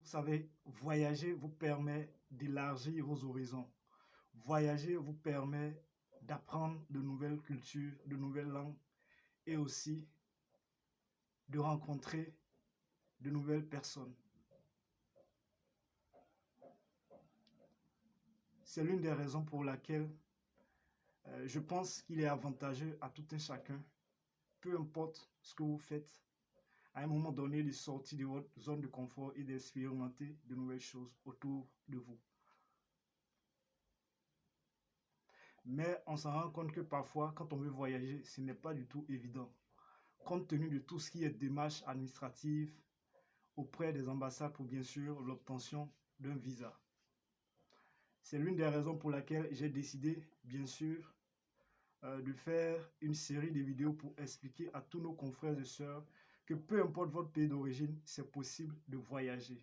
Vous savez, voyager vous permet d'élargir vos horizons. Voyager vous permet d'apprendre de nouvelles cultures, de nouvelles langues et aussi de rencontrer de nouvelles personnes. C'est l'une des raisons pour laquelle je pense qu'il est avantageux à tout un chacun, peu importe ce que vous faites, à un moment donné de sortir de votre zone de confort et d'expérimenter de nouvelles choses autour de vous. Mais on s'en rend compte que parfois, quand on veut voyager, ce n'est pas du tout évident, compte tenu de tout ce qui est démarches administratives auprès des ambassades pour bien sûr l'obtention d'un visa. C'est l'une des raisons pour laquelle j'ai décidé, bien sûr, de faire une série de vidéos pour expliquer à tous nos confrères et sœurs que peu importe votre pays d'origine, c'est possible de voyager.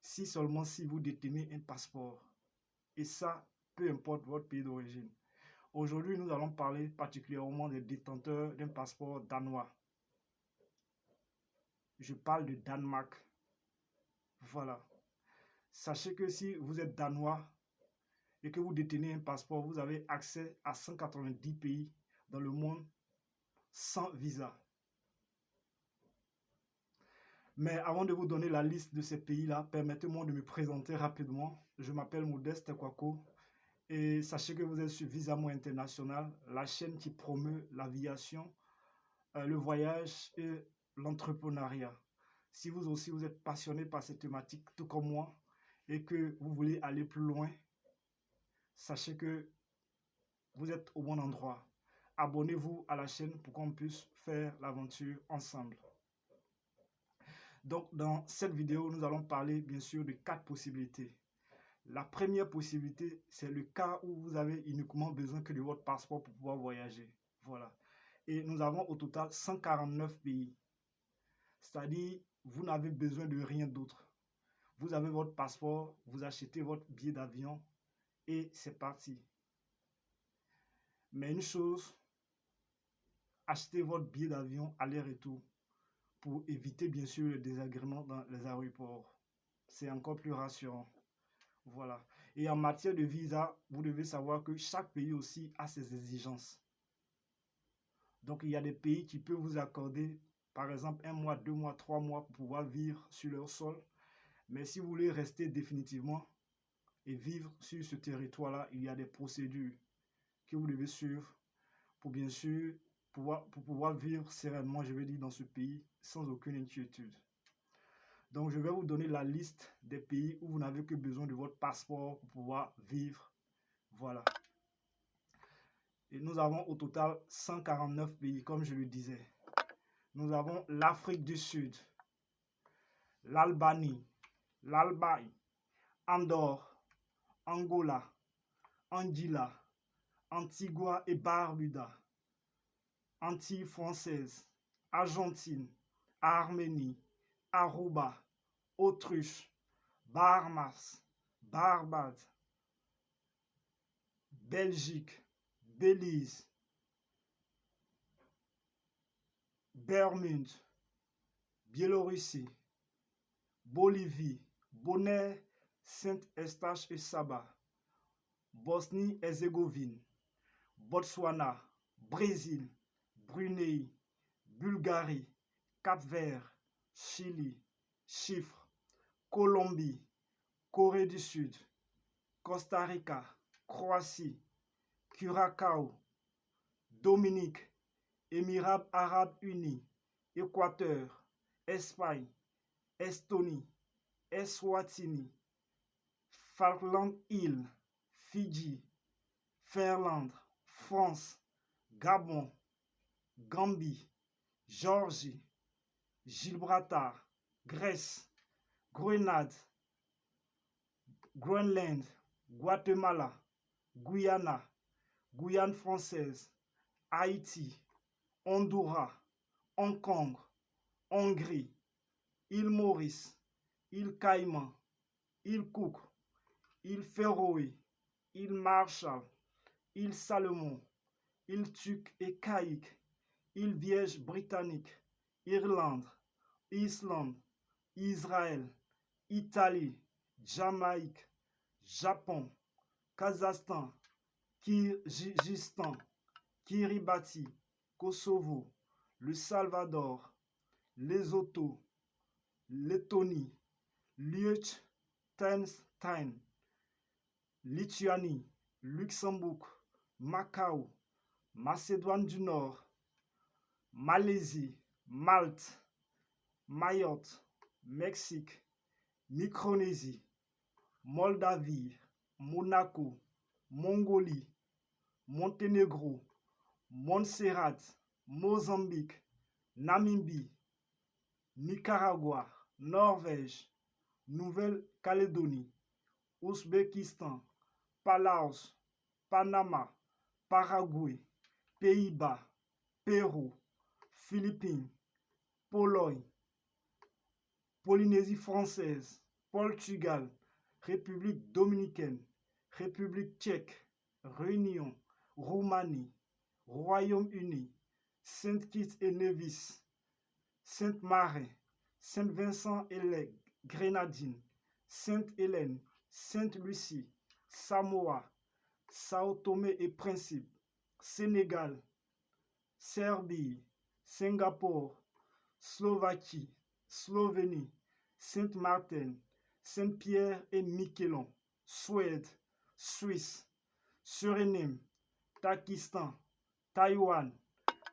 Si seulement si vous détenez un passeport. Et ça, peu importe votre pays d'origine. Aujourd'hui, nous allons parler particulièrement des détenteurs d'un passeport danois. Je parle de Danemark. Voilà. Sachez que si vous êtes danois et que vous détenez un passeport, vous avez accès à 190 pays dans le monde sans visa. Mais avant de vous donner la liste de ces pays-là, permettez-moi de me présenter rapidement. Je m'appelle Modeste Kwako et sachez que vous êtes sur Visamo International, la chaîne qui promeut l'aviation, le voyage et l'entrepreneuriat. Si vous aussi vous êtes passionné par cette thématique, tout comme moi, et que vous voulez aller plus loin, sachez que vous êtes au bon endroit. Abonnez-vous à la chaîne pour qu'on puisse faire l'aventure ensemble. Donc, dans cette vidéo, nous allons parler bien sûr de 4 possibilités. La première possibilité, c'est le cas où vous avez uniquement besoin que de votre passeport pour pouvoir voyager. Voilà. Et nous avons au total 149 pays. C'est-à-dire, vous n'avez besoin de rien d'autre. Vous avez votre passeport, vous achetez votre billet d'avion et c'est parti. Mais une chose, achetez votre billet d'avion aller-retour pour éviter bien sûr le désagrément dans les aéroports. C'est encore plus rassurant. Voilà. Et en matière de visa, vous devez savoir que chaque pays aussi a ses exigences. Donc, il y a des pays qui peuvent vous accorder, par exemple, 1 mois, 2 mois, 3 mois pour pouvoir vivre sur leur sol. Mais si vous voulez rester définitivement et vivre sur ce territoire-là, il y a des procédures que vous devez suivre pour bien sûr pouvoir vivre sereinement, je vais dire, dans ce pays sans aucune inquiétude. Donc, je vais vous donner la liste des pays où vous n'avez que besoin de votre passeport pour pouvoir vivre. Voilà. Et nous avons au total 149 pays, comme je le disais. Nous avons l'Afrique du Sud, l'Albanie, l'Albaï, Andorre, Angola, Anguilla, Antigua et Barbuda, Antilles françaises, Argentine, Arménie, Aruba, Autruche, Bahamas, Barbade, Belgique, Belize, Bermude, Biélorussie, Bolivie, Bonaire, Saint-Eustache et Saba, Bosnie-Herzégovine, Botswana, Brésil, Brunei, Bulgarie, Cap-Vert, Chili, Chypre, Colombie, Corée du Sud, Costa Rica, Croatie, Curaçao, Dominique, Émirats Arabes Unis, Équateur, Espagne, Estonie, Eswatini, Falkland Îles, Fidji, Finlande, France, Gabon, Gambie, Géorgie, Gibraltar, Grèce, Grenade, Groenland, Guatemala, Guyana, Guyane française, Haïti, Honduras, Hong Kong, Hongrie, île Maurice, île Caïman, île Cook, île Féroé, île Marshall, île Salomon, île Turque et Caïque, île Vierge britannique, Irlande, Islande, Israël, Italie, Jamaïque, Japon, Kazakhstan, Kyrgyzstan, Kiribati, Kosovo, le Salvador, Lesotho, Lettonie, Liechtenstein, Lituanie, Luxembourg, Macao, Macédoine du Nord, Malaisie, Malte, Mayotte, Mexique, Micronésie, Moldavie, Monaco, Mongolie, Monténégro, Montserrat, Mozambique, Namibie, Nicaragua, Norvège, Nouvelle-Calédonie, Ouzbékistan, Palaos, Panama, Paraguay, Pays-Bas, Pérou, Philippines, Pologne, Polynésie française, Portugal, République dominicaine, République tchèque, Réunion, Roumanie, Royaume-Uni, Saint-Kitts et Nevis, Sainte-Marie, Saint-Vincent et les Grenadines, Sainte-Hélène, Sainte-Lucie, Samoa, Sao Tomé et Principe, Sénégal, Serbie, Singapour, Slovaquie, Slovénie, Saint-Martin, Saint-Pierre et Miquelon, Suède, Suisse, Suriname, Pakistan, Taïwan,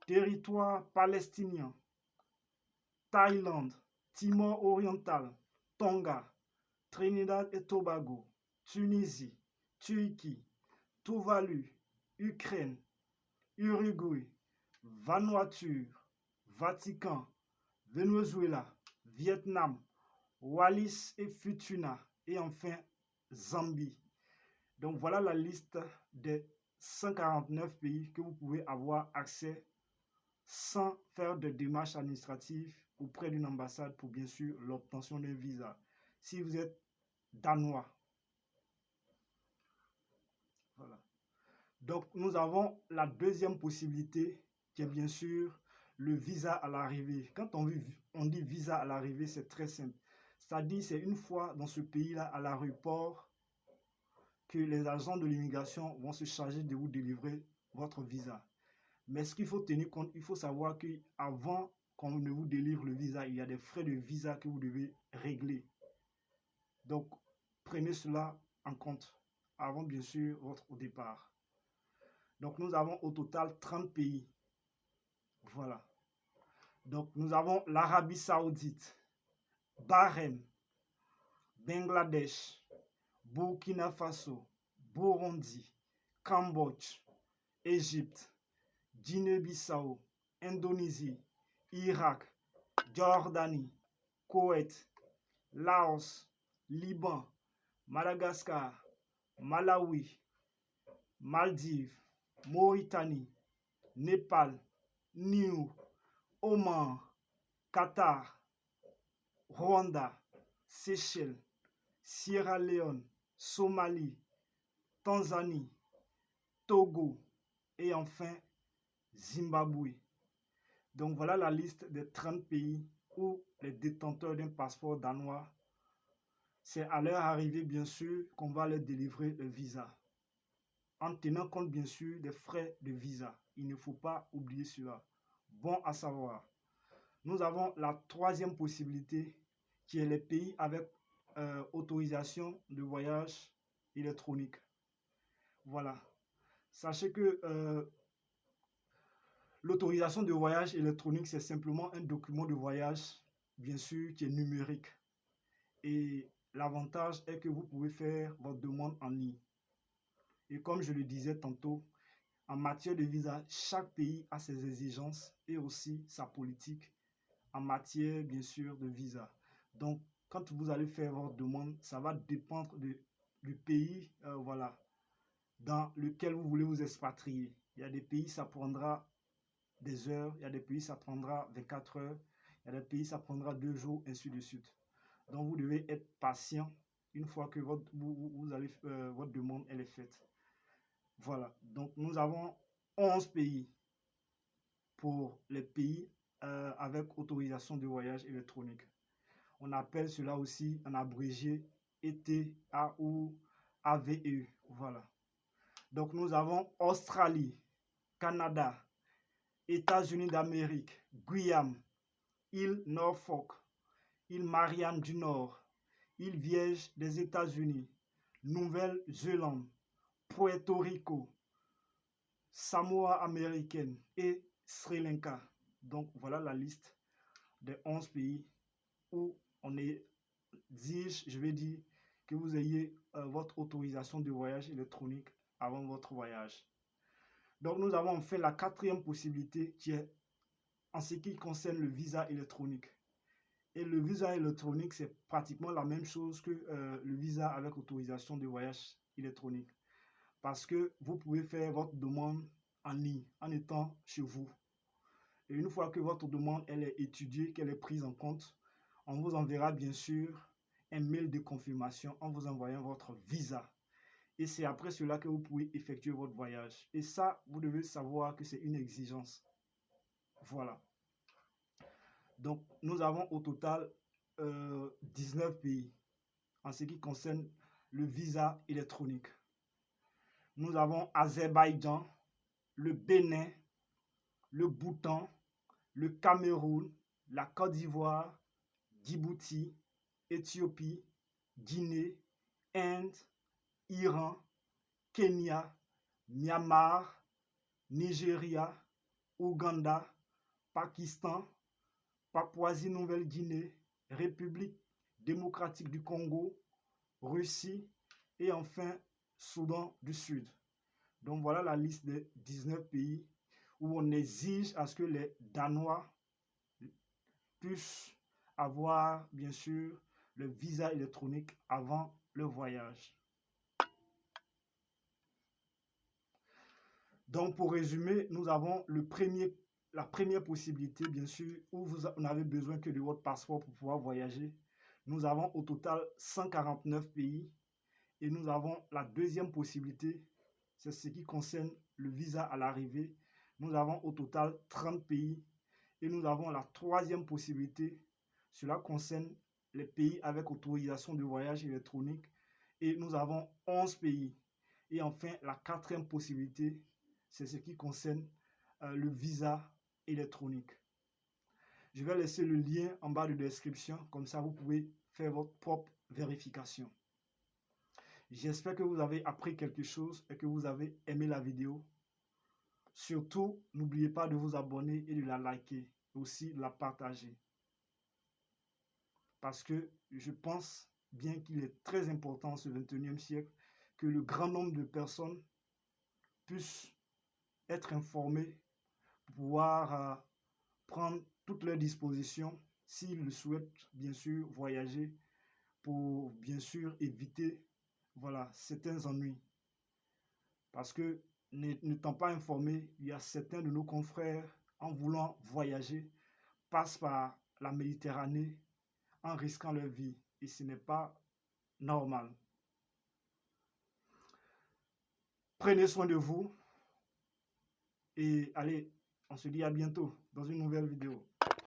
territoire palestinien, Thaïlande, Timor oriental, Tonga, Trinidad et Tobago, Tunisie, Turquie, Tuvalu, Ukraine, Uruguay, Vanuatu, Vatican, Venezuela, Vietnam, Wallis et Futuna et enfin Zambie. Donc voilà la liste des 149 pays que vous pouvez avoir accès sans faire de démarches administratives auprès d'une ambassade pour bien sûr l'obtention d'un visa. Si vous êtes danois. Voilà. Donc nous avons la deuxième possibilité qui est bien sûr le visa à l'arrivée. Quand on dit visa à l'arrivée, c'est très simple. C'est-à-dire c'est une fois dans ce pays-là à l'aéroport que les agents de l'immigration vont se charger de vous délivrer votre visa. Mais ce qu'il faut tenir compte, il faut savoir qu'avant qu'on ne vous délivre le visa, il y a des frais de visa que vous devez régler. Donc, prenez cela en compte avant, bien sûr, votre départ. Donc, nous avons au total 30 pays. Voilà. Donc, nous avons l'Arabie Saoudite, Bahreïn, Bangladesh, Burkina Faso, Burundi, Cambodge, Égypte, Guinée-Bissau, Indonésie, Irak, Jordanie, Koweït, Laos, Liban, Madagascar, Malawi, Maldives, Mauritanie, Népal, Niue, Oman, Qatar, Rwanda, Seychelles, Sierra Leone, Somalie, Tanzanie, Togo et enfin Zimbabwe. Donc voilà la liste des 30 pays où les détenteurs d'un passeport danois, c'est à leur arrivée bien sûr qu'on va leur délivrer le visa. En tenant compte bien sûr des frais de visa. Il ne faut pas oublier cela. Bon à savoir. Nous avons la troisième possibilité qui est les pays avec autorisation de voyage électronique. Voilà. Sachez que l'autorisation de voyage électronique, c'est simplement un document de voyage, bien sûr, qui est numérique. Et l'avantage est que vous pouvez faire votre demande en ligne. Et comme je le disais tantôt, en matière de visa, chaque pays a ses exigences et aussi sa politique en matière, bien sûr, de visa. Donc, quand vous allez faire votre demande, ça va dépendre du pays voilà, dans lequel vous voulez vous expatrier. Il y a des pays, ça prendra des heures. Il y a des pays, ça prendra 24 heures. Il y a des pays, ça prendra 2 jours, ainsi de suite. Donc, vous devez être patient une fois que votre demande elle est faite. Voilà. Donc, nous avons 11 pays pour les pays avec autorisation de voyage électronique. On appelle cela aussi en abrégé ETA ou AVE. Voilà. Donc nous avons Australie, Canada, États-Unis d'Amérique, Guyane, île Norfolk, île Marianne du Nord, île Vierge des États-Unis, Nouvelle-Zélande, Puerto Rico, Samoa américaine et Sri Lanka. Donc voilà la liste des 11 pays où on exige, je vais dire, que vous ayez votre autorisation de voyage électronique avant votre voyage. Donc nous avons fait la quatrième possibilité qui est en ce qui concerne le visa électronique. Et le visa électronique, c'est pratiquement la même chose que le visa avec autorisation de voyage électronique. Parce que vous pouvez faire votre demande en ligne, en étant chez vous. Et une fois que votre demande elle est étudiée, qu'elle est prise en compte, on vous enverra bien sûr un mail de confirmation en vous envoyant votre visa. Et c'est après cela que vous pouvez effectuer votre voyage. Et ça, vous devez savoir que c'est une exigence. Voilà. Donc, nous avons au total 19 pays en ce qui concerne le visa électronique. Nous avons Azerbaïdjan, le Bénin, le Bhoutan, le Cameroun, la Côte d'Ivoire, Djibouti, Éthiopie, Guinée, Inde, Iran, Kenya, Myanmar, Nigeria, Ouganda, Pakistan, Papouasie-Nouvelle-Guinée, République démocratique du Congo, Russie et enfin Soudan du Sud. Donc voilà la liste des 19 pays où on exige à ce que les Danois puissent avoir bien sûr le visa électronique avant le voyage. Donc pour résumer, nous avons la première possibilité bien sûr où vous n'avez besoin que de votre passeport pour pouvoir voyager. Nous avons au total 149 pays et nous avons la deuxième possibilité, c'est ce qui concerne le visa à l'arrivée. Nous avons au total 30 pays et nous avons la troisième possibilité, cela concerne les pays avec autorisation de voyage électronique et nous avons 11 pays. Et enfin, la quatrième possibilité, c'est ce qui concerne le visa électronique. Je vais laisser le lien en bas de description, comme ça vous pouvez faire votre propre vérification. J'espère que vous avez appris quelque chose et que vous avez aimé la vidéo. Surtout, n'oubliez pas de vous abonner et de la liker, aussi de la partager. Parce que je pense bien qu'il est très important ce 21e siècle que le grand nombre de personnes puissent être informés pour pouvoir prendre toutes leurs dispositions s'ils le souhaitent, bien sûr, voyager pour, bien sûr, éviter voilà, certains ennuis. Parce que, n'étant pas informés, il y a certains de nos confrères, en voulant voyager, passent par la Méditerranée en risquant leur vie. Et ce n'est pas normal. Prenez soin de vous. Et allez, on se dit à bientôt dans une nouvelle vidéo.